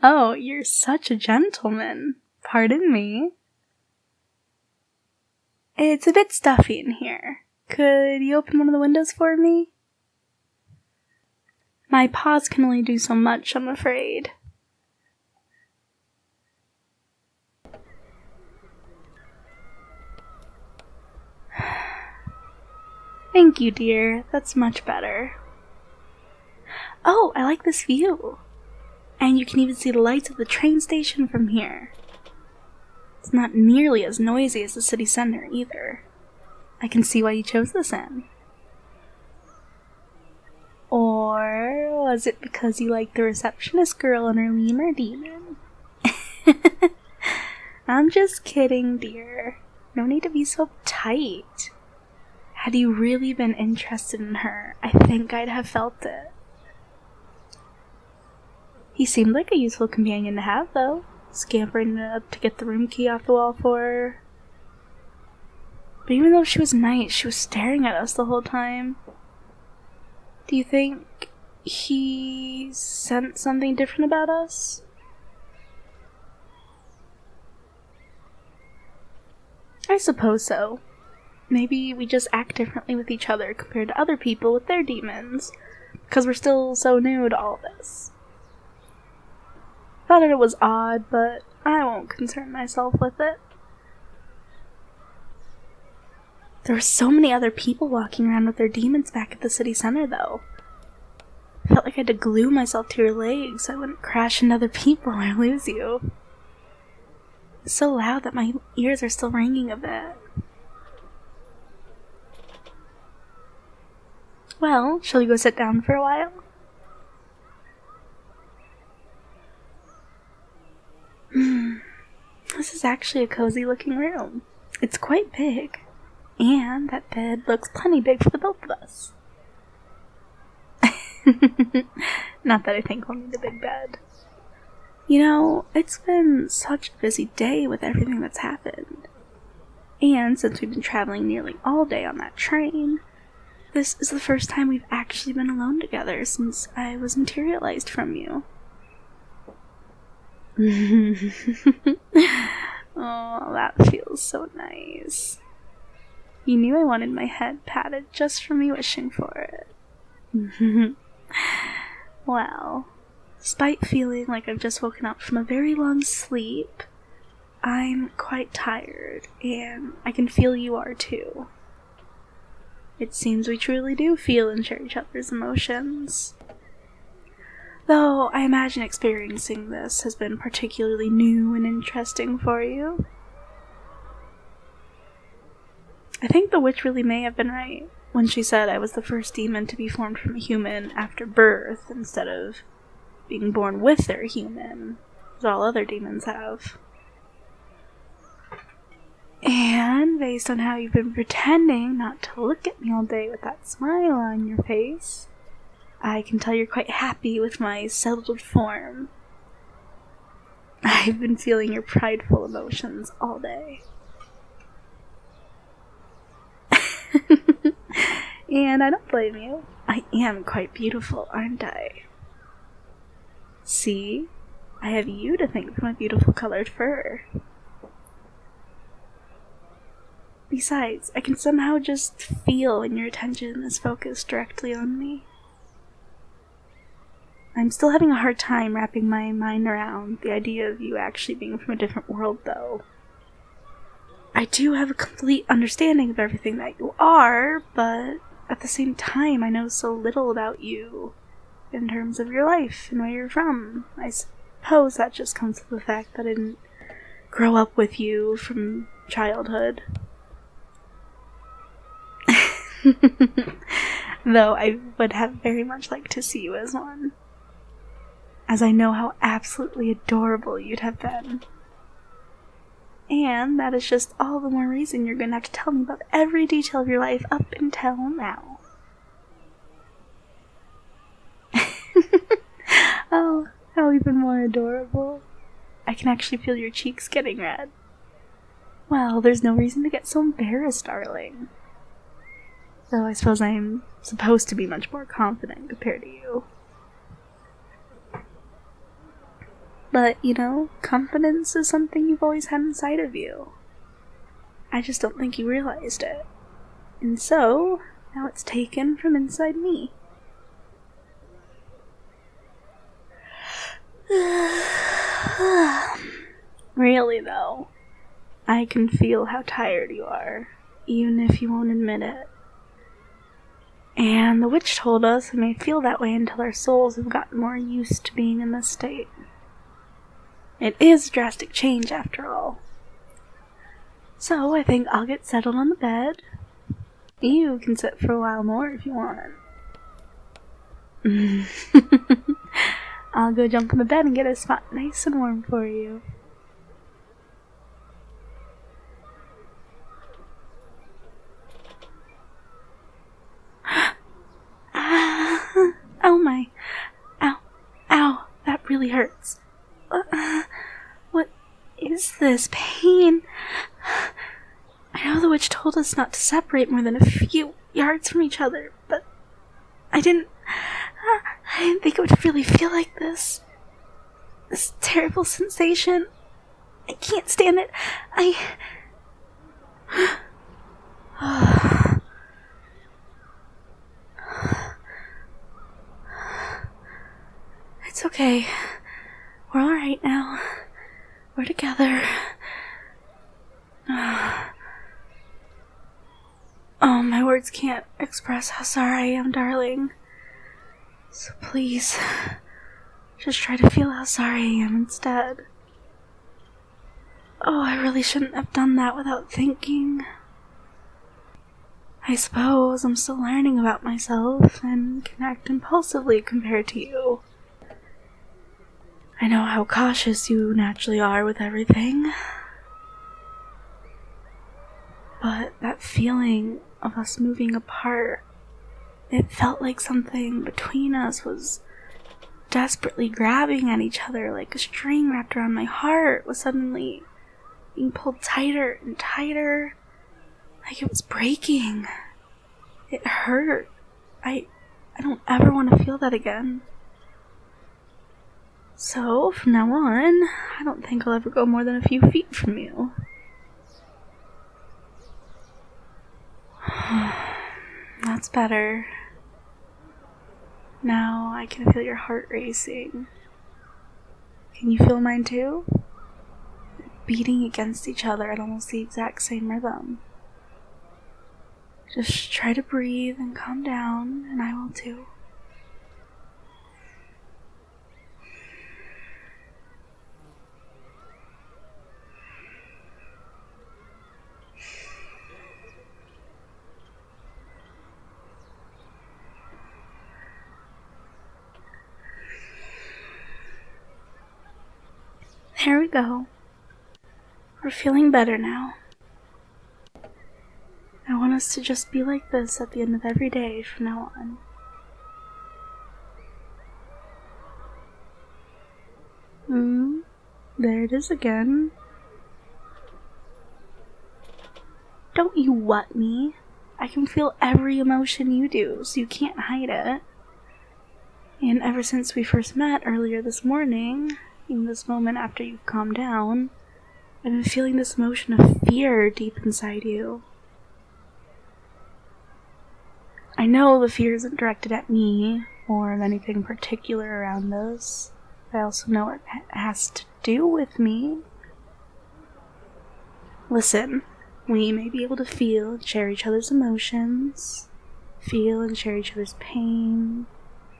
Oh, you're such a gentleman. Pardon me. It's a bit stuffy in here. Could you open one of the windows for me? My paws can only do so much, I'm afraid. Thank you, dear. That's much better. Oh, I like this view. And you can even see the lights of the train station from here. It's not nearly as noisy as the city center, either. I can see why you chose this inn. Or was it because you like the receptionist girl and her lemur demon? I'm just kidding, dear. No need to be so uptight. Had you really been interested in her, I think I'd have felt it. He seemed like a useful companion to have, though, scampering up to get the room key off the wall for her. But even though she was nice, she was staring at us the whole time. Do you think he sensed something different about us? I suppose so. Maybe we just act differently with each other compared to other people with their demons, because we're still so new to all this. Thought it was odd, but I won't concern myself with it. There were so many other people walking around with their demons back at the city center, though. I felt like I had to glue myself to your legs so I wouldn't crash into other people or lose you. It's so loud that my ears are still ringing a bit. Well, shall we go sit down for a while? This is actually a cozy looking room. It's quite big. And that bed looks plenty big for the both of us. Not that I think we'll need a big bed. You know, it's been such a busy day with everything that's happened. And since we've been traveling nearly all day on that train, this is the first time we've actually been alone together since I was materialized from you. Oh, that feels so nice. You knew I wanted my head patted just for me wishing for it. Well, despite feeling like I've just woken up from a very long sleep, I'm quite tired, and I can feel you are too. It seems we truly do feel and share each other's emotions. Though I imagine experiencing this has been particularly new and interesting for you. I think the witch really may have been right when she said I was the first demon to be formed from a human after birth instead of being born with their human, as all other demons have. And based on how you've been pretending not to look at me all day with that smile on your face, I can tell you're quite happy with my settled form. I've been feeling your prideful emotions all day. And I don't blame you. I am quite beautiful, aren't I? See? I have you to thank for my beautiful colored fur. Besides, I can somehow just feel when your attention is focused directly on me. I'm still having a hard time wrapping my mind around the idea of you actually being from a different world, though. I do have a complete understanding of everything that you are, but at the same time, I know so little about you in terms of your life and where you're from. I suppose that just comes with the fact that I didn't grow up with you from childhood. Though I would have very much liked to see you as one, as I know how absolutely adorable you'd have been. And that is just all the more reason you're going to have to tell me about every detail of your life up until now. Oh, how even more adorable. I can actually feel your cheeks getting red. Well, there's no reason to get so embarrassed, darling. Though I suppose I'm supposed to be much more confident compared to you. But, you know, confidence is something you've always had inside of you. I just don't think you realized it. And so, now it's taken from inside me. Really, though, I can feel how tired you are, even if you won't admit it. And the witch told us we may feel that way until our souls have gotten more used to being in this state. It is a drastic change, after all. So I think I'll get settled on the bed. You can sit for a while more if you want. I'll go jump in the bed and get a spot nice and warm for you. Oh my. Ow. Ow. That really hurts. What is this pain? I know the witch told us not to separate more than a few yards from each other, but I didn't think it would really feel like this. This terrible sensation. I can't stand it. It's okay. We're alright now. We're together. Oh, my words can't express how sorry I am, darling. So please, just try to feel how sorry I am instead. Oh, I really shouldn't have done that without thinking. I suppose I'm still learning about myself and can act impulsively compared to you. I know how cautious you naturally are with everything. But that feeling of us moving apart, it felt like something between us was desperately grabbing at each other, like a string wrapped around my heart was suddenly being pulled tighter and tighter, like it was breaking. It hurt. I don't ever want to feel that again. So, from now on, I don't think I'll ever go more than a few feet from you. That's better. Now I can feel your heart racing. Can you feel mine too? Beating against each other at almost the exact same rhythm. Just try to breathe and calm down, and I will too. There we go. We're feeling better now. I want us to just be like this at the end of every day from now on. There it is again. Don't you what me? I can feel every emotion you do, so you can't hide it. And ever since we first met earlier this morning, in this moment after you've calmed down, I've been feeling this emotion of fear deep inside you. I know the fear isn't directed at me, or at anything particular around us. I also know it has to do with me. Listen, we may be able to feel and share each other's emotions, feel and share each other's pain,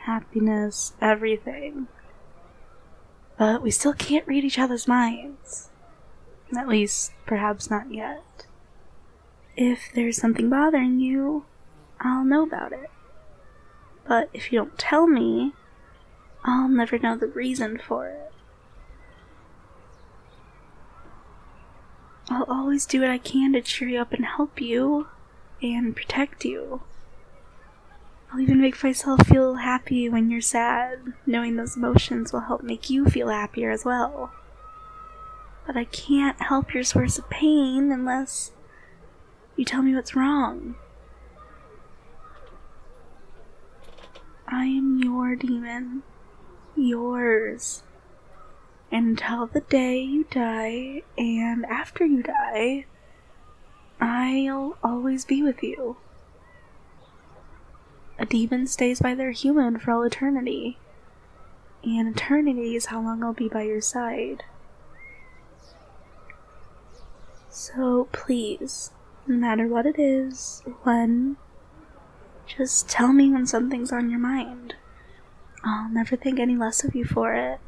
happiness, everything. But we still can't read each other's minds. At least, perhaps not yet. If there's something bothering you, I'll know about it. But if you don't tell me, I'll never know the reason for it. I'll always do what I can to cheer you up and help you, and protect you. I'll even make myself feel happy when you're sad, knowing those emotions will help make you feel happier as well. But I can't help your source of pain unless you tell me what's wrong. I am your demon. Yours. And until the day you die, and after you die, I'll always be with you. A demon stays by their human for all eternity, and eternity is how long I'll be by your side. So please, no matter what it is, when, just tell me when something's on your mind. I'll never think any less of you for it,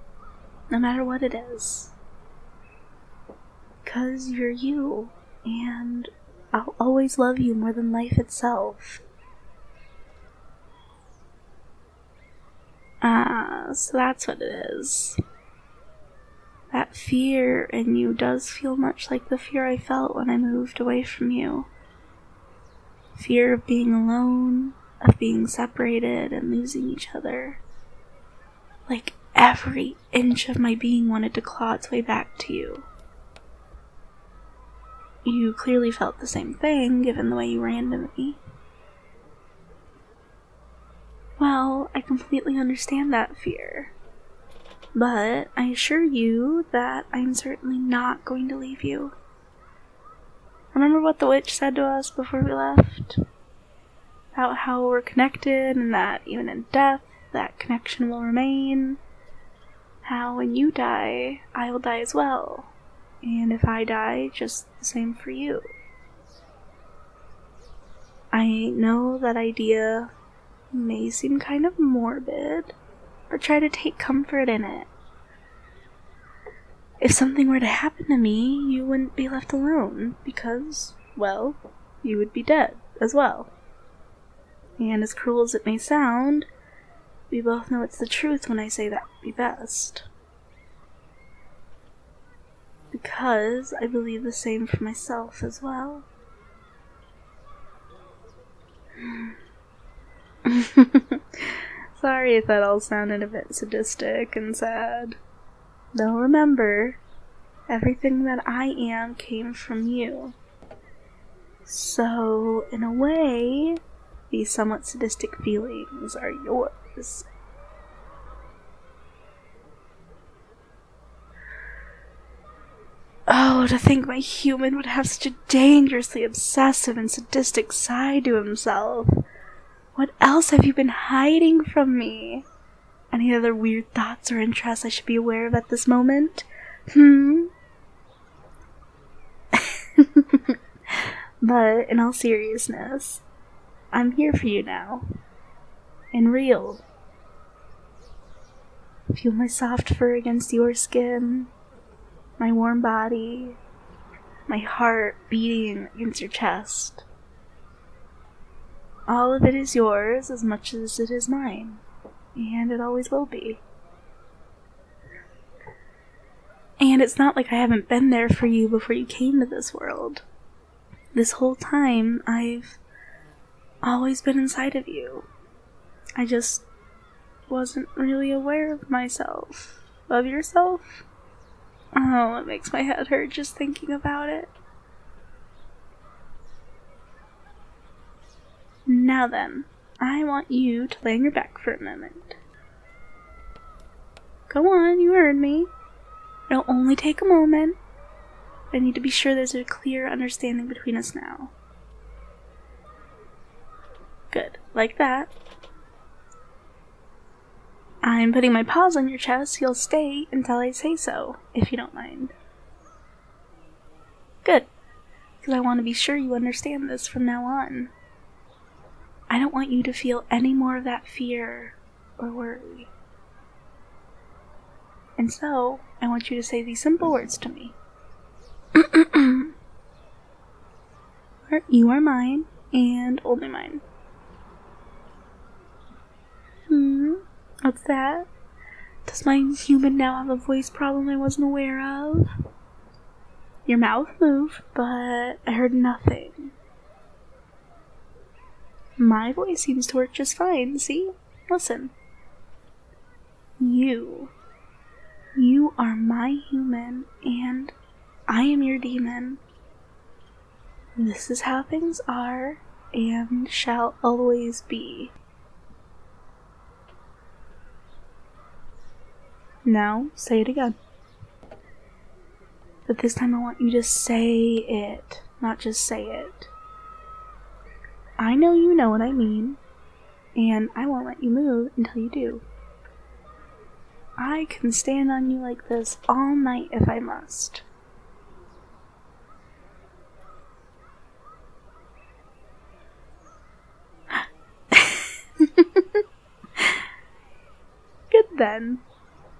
no matter what it is. 'Cause you're you, and I'll always love you more than life itself. So that's what it is. That fear in you does feel much like the fear I felt when I moved away from you. Fear of being alone, of being separated and losing each other. Like every inch of my being wanted to claw its way back to you. You clearly felt the same thing, given the way you ran to me. Well, I completely understand that fear. But I assure you that I'm certainly not going to leave you. Remember what the witch said to us before we left? About how we're connected and that even in death, that connection will remain. How when you die, I will die as well. And if I die, just the same for you. I know that idea may seem kind of morbid, but try to take comfort in it. If something were to happen to me, you wouldn't be left alone, because, well, you would be dead as well. And as cruel as it may sound, we both know it's the truth when I say that would be best. Because I believe the same for myself as well. Sorry if that all sounded a bit sadistic and sad. Though remember, everything that I am came from you. So, in a way, these somewhat sadistic feelings are yours. Oh, to think my human would have such a dangerously obsessive and sadistic side to himself. What else have you been hiding from me? Any other weird thoughts or interests I should be aware of at this moment? But, in all seriousness, I'm here for you now. And real. Feel my soft fur against your skin, my warm body, my heart beating against your chest. All of it is yours as much as it is mine, and it always will be. And it's not like I haven't been there for you before you came to this world. This whole time, I've always been inside of you. I just wasn't really aware of myself. Of yourself? Oh, it makes my head hurt just thinking about it. Now then, I want you to lay on your back for a moment. Go on, you heard me. It'll only take a moment. I need to be sure there's a clear understanding between us now. Good, like that. I'm putting my paws on your chest. You'll stay until I say so, if you don't mind. Good, because I want to be sure you understand this from now on. I don't want you to feel any more of that fear or worry. And so, I want you to say these simple words to me. You are mine, and only mine. What's that? Does my human now have a voice problem I wasn't aware of? Your mouth moved, but I heard nothing. My voice seems to work just fine, see? Listen. You are my human, and I am your demon. This is how things are, and shall always be. Now, say it again. But this time I want you to say it, not just say it. I know you know what I mean, and I won't let you move until you do. I can stand on you like this all night if I must. Good then.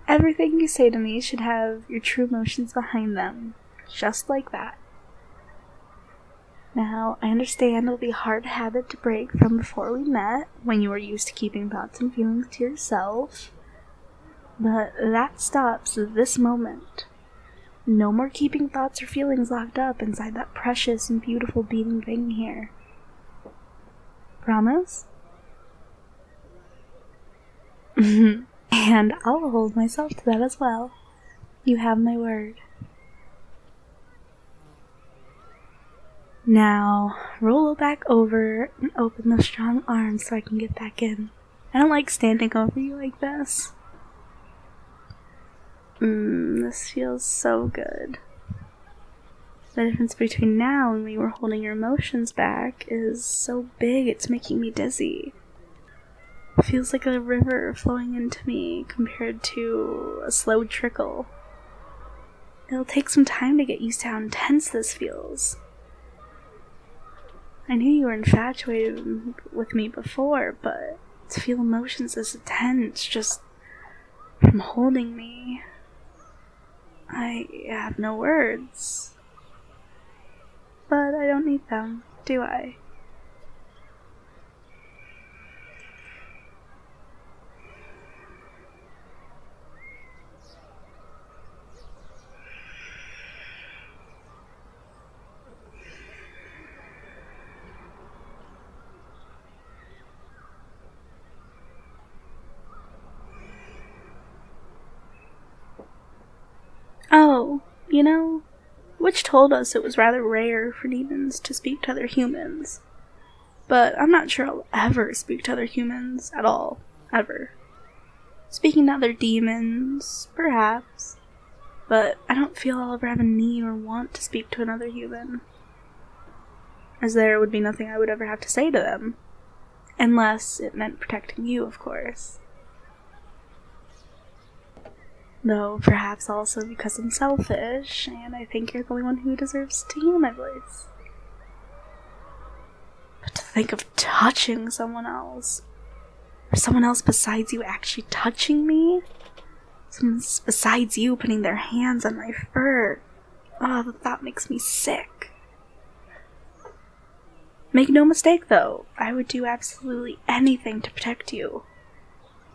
Everything you say to me should have your true emotions behind them, just like that. Now, I understand it'll be a hard habit to break from before we met, when you were used to keeping thoughts and feelings to yourself, but that stops this moment. No more keeping thoughts or feelings locked up inside that precious and beautiful beating thing here. Promise? And I'll hold myself to that as well. You have my word. Now, roll back over and open those strong arms so I can get back in. I don't like standing over you like this. This feels so good. The difference between now and when we were holding your emotions back is so big it's making me dizzy. It feels like a river flowing into me compared to a slow trickle. It'll take some time to get used to how intense this feels. I knew you were infatuated with me before, but to feel emotions this intense just from holding me, I have no words. But I don't need them, do I? Oh, you know, Witch told us it was rather rare for demons to speak to other humans. But I'm not sure I'll ever speak to other humans at all. Ever. Speaking to other demons, perhaps. But I don't feel I'll ever have a need or want to speak to another human. As there would be nothing I would ever have to say to them. Unless it meant protecting you, of course. Though perhaps also because I'm selfish, and I think you're the only one who deserves to hear my voice. But to think of touching someone else, or someone else besides you actually touching me, someone besides you putting their hands on my fur, oh, the thought makes me sick. Make no mistake though, I would do absolutely anything to protect you.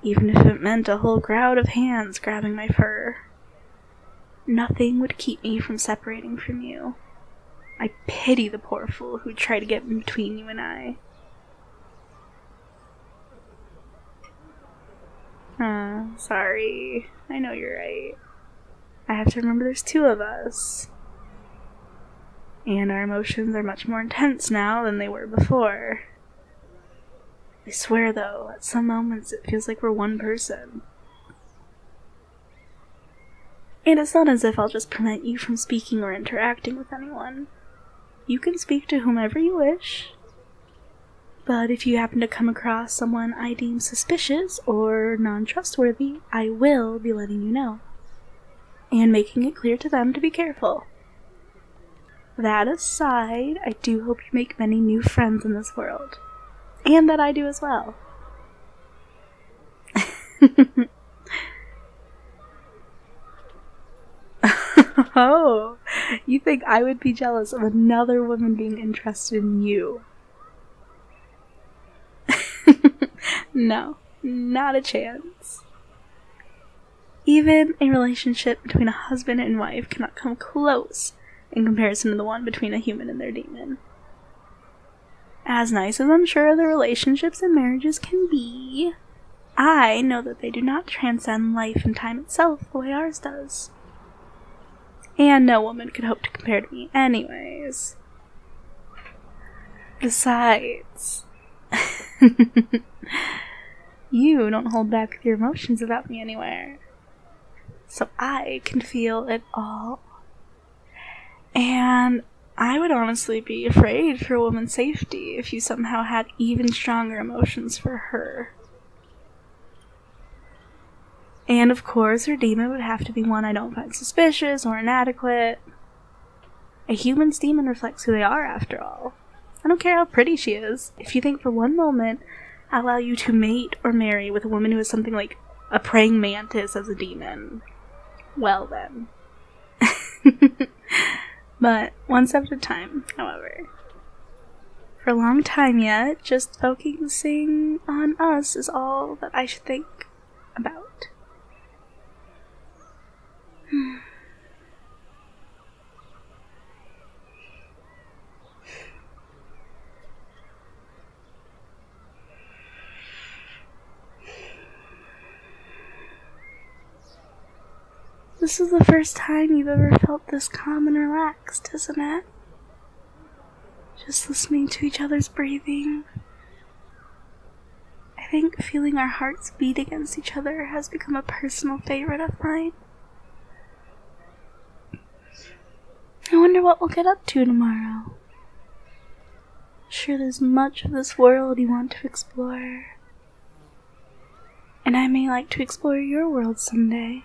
Even if it meant a whole crowd of hands grabbing my fur. Nothing would keep me from separating from you. I pity the poor fool who'd try to get in between you and I. Sorry. I know you're right. I have to remember there's two of us. And our emotions are much more intense now than they were before. I swear though, at some moments it feels like we're one person. And it's not as if I'll just prevent you from speaking or interacting with anyone. You can speak to whomever you wish. But if you happen to come across someone I deem suspicious or non-trustworthy, I will be letting you know. And making it clear to them to be careful. That aside, I do hope you make many new friends in this world. And that I do as well. Oh, you think I would be jealous of another woman being interested in you? No, not a chance. Even a relationship between a husband and wife cannot come close in comparison to the one between a human and their demon. As nice as I'm sure the relationships and marriages can be, I know that they do not transcend life and time itself the way ours does. And no woman could hope to compare to me anyways. Besides, you don't hold back with your emotions about me anywhere. So I can feel it all. And I would honestly be afraid for a woman's safety if you somehow had even stronger emotions for her. And of course, her demon would have to be one I don't find suspicious or inadequate. A human's demon reflects who they are, after all. I don't care how pretty she is. If you think for one moment I allow you to mate or marry with a woman who has something like a praying mantis as a demon, well then. But one step at a time, however. For a long time yet, just focusing on us is all that I should think about. This is the first time you've ever felt this calm and relaxed, isn't it? Just listening to each other's breathing. I think feeling our hearts beat against each other has become a personal favorite of mine. I wonder what we'll get up to tomorrow. Sure, there's much of this world you want to explore. And I may like to explore your world someday.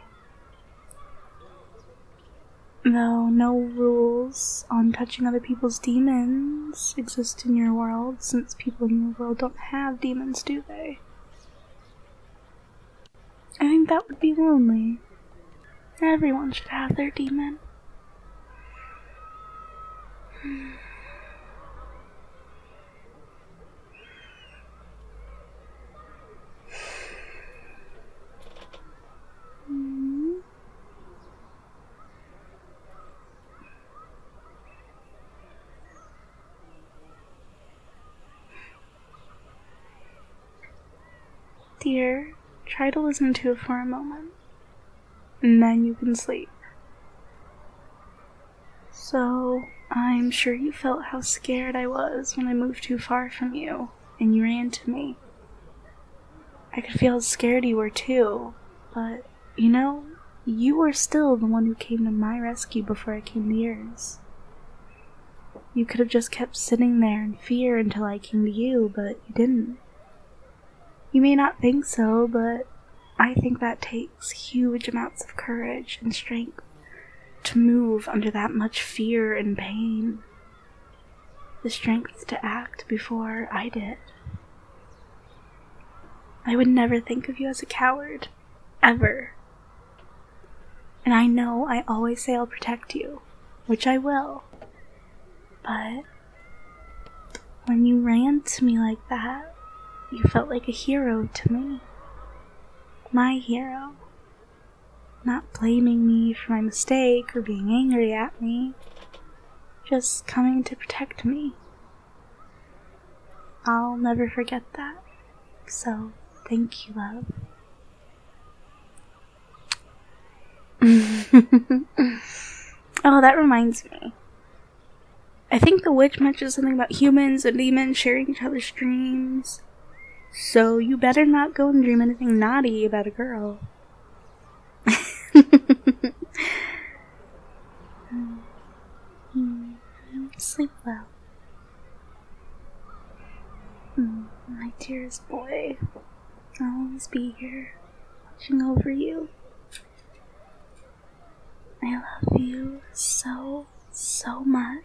Though no rules on touching other people's demons exist in your world, since people in your world don't have demons, do they? I think that would be lonely. Everyone should have their demon. Dear, try to listen to it for a moment, and then you can sleep. So, I'm sure you felt how scared I was when I moved too far from you, and you ran to me. I could feel how scared you were too, but, you know, you were still the one who came to my rescue before I came to yours. You could have just kept sitting there in fear until I came to you, but you didn't. You may not think so, but I think that takes huge amounts of courage and strength to move under that much fear and pain. The strength to act before I did. I would never think of you as a coward, ever. And I know I always say I'll protect you, which I will. But when you ran to me like that, you felt like a hero to me. My hero. Not blaming me for my mistake or being angry at me. Just coming to protect me. I'll never forget that. So, thank you, love. Oh, that reminds me. I think the witch mentioned something about humans and demons sharing each other's dreams. So you better not go and dream anything naughty about a girl. Sleep well. My dearest boy, I'll always be here, watching over you. I love you so, so much.